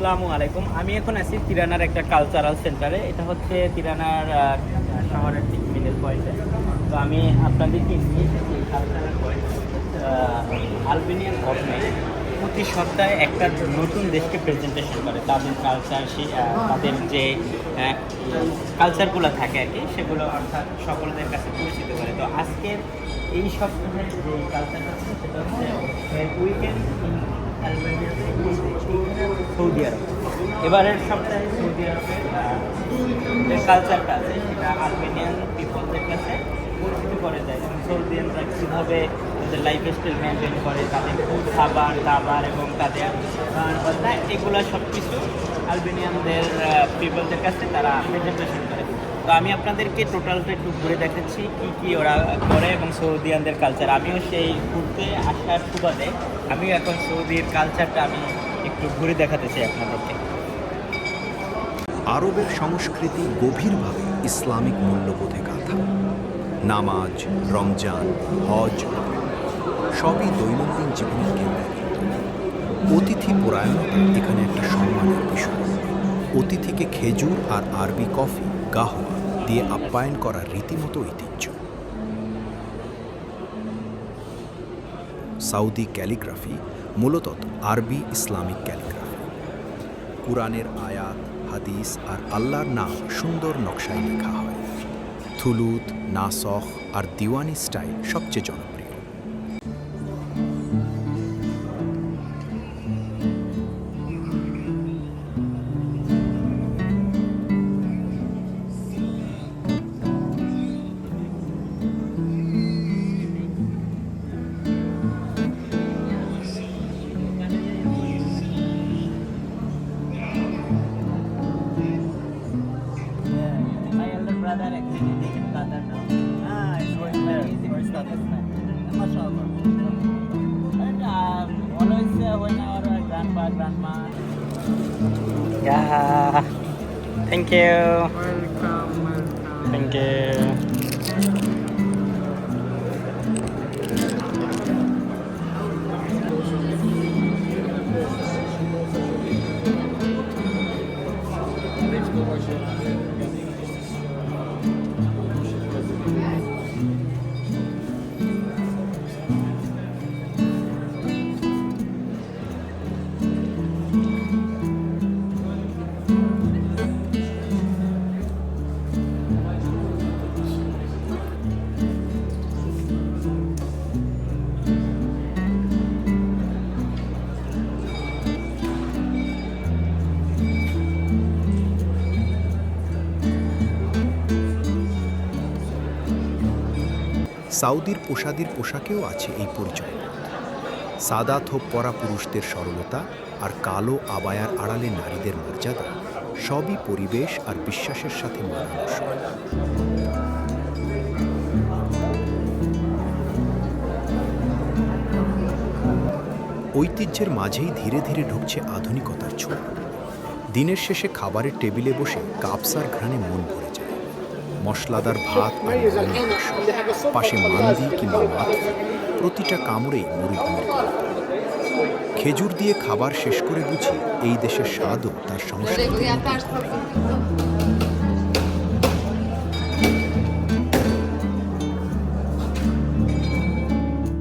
আসসালামু আলাইকুম। আমি এখন আছি তিরানার একটা কালচারাল সেন্টারে। এটা হচ্ছে তিরানার শহরের ঠিক মিডল পয়েন্টে। তো আমি আপনাদেরকে নিয়ে এসেছি কালচারাল পয়েন্ট। আলবেনিয়ান গভর্নমেন্ট প্রতি সপ্তাহে একটা নতুন দেশকে প্রেজেন্টেশন করে, তাদের কালচার, তাদের যে কালচারগুলো থাকে আর কি, সেগুলো অর্থাৎ সকলদের কাছে পরিচিত করে। তো আজকের এই সপ্তাহের যে কালচারটা আছে সেটা হচ্ছে উইকেন্ড ইন আলবেনিয়াতে, সৌদি আরব। এবারের সপ্তাহে সৌদি আরবের যে কালচারটা আছে সেটা আলবেনিয়ান পিপলদের কাছে পরিচিত করে যায়। সৌদিয়ানরা কীভাবে তাদের লাইফ স্টাইল মেনটেন করে, তাদের খাবার দাবার এবং তাদের কথা, এগুলো সব কিছু আলবেনিয়ানদের পিপলদের কাছে তারা প্রেজেন্টেশন করে। তো আমি আপনাদেরকে টোটালটা একটু ঘুরে দেখাচ্ছি কী কী ওরা করে এবং সৌদিয়ানদের কালচার। আমিও সেই ঘুরতে আসার সুবাদে আমিও এখন সৌদির কালচারটা আমি একটু ঘুরে দেখাতে চাই আপনাদেরকে। আরবের সংস্কৃতি গভীরভাবে ইসলামিক মূল্যবোধে গাঁথা। নামাজ, রমজান, হজ সবই দৈনন্দিন জীবনের কেন্দ্রবিন্দু। অতিথি পরায়ণতা এখানে একটা সম্মানের বিষয়। অতিথিকে খেজুর আর আরবি কফি, গাহওয়া দিয়ে আপ্যায়ন করার রীতিমতো ঐতিহ্য। সাউদি ক্যালিগ্রাফি মূলত আরবি ইসলামিক ক্যালিগ্রাফি। কুরআনের আয়াত, হাদিস আর আল্লাহর নাম সুন্দর নকশায় লেখা হয়। থুলুত, নাসখ আর দিওয়ানি স্টাইল সবচেয়ে জনপ্রিয়। My elder brother actually lives in Qatar now. He's going there for studies now. MashaAllah. And always when our grandpa, grandma. Yeah. Thank you. Welcome. Thank you. সাউদির পোশাকেও আছে এই পরিচয়। সাদা থোপ পরা পুরুষদের সরলতা আর কালো আবায়ার আড়ালে নারীদের মর্যাদা সবই পরিবেশ আর বিশ্বাসের সাথে মানানসই। ঐতিহ্যের মাঝেই ধীরে ধীরে ঢুকছে আধুনিকতার ছোঁয়া। দিনের শেষে খাবারের টেবিলে বসে কাবসার ঘ্রাণে মন ভরে যায়। মশলাদার ভাত আর মাংস, পাশে মান্দি কিংবা মাথা, প্রতিটা কামড়েই মরুভূমির গল্প। খেজুর দিয়ে খাবার শেষ করে বুঝি এই দেশের স্বাদও তার সংস্কৃতির মধ্যে।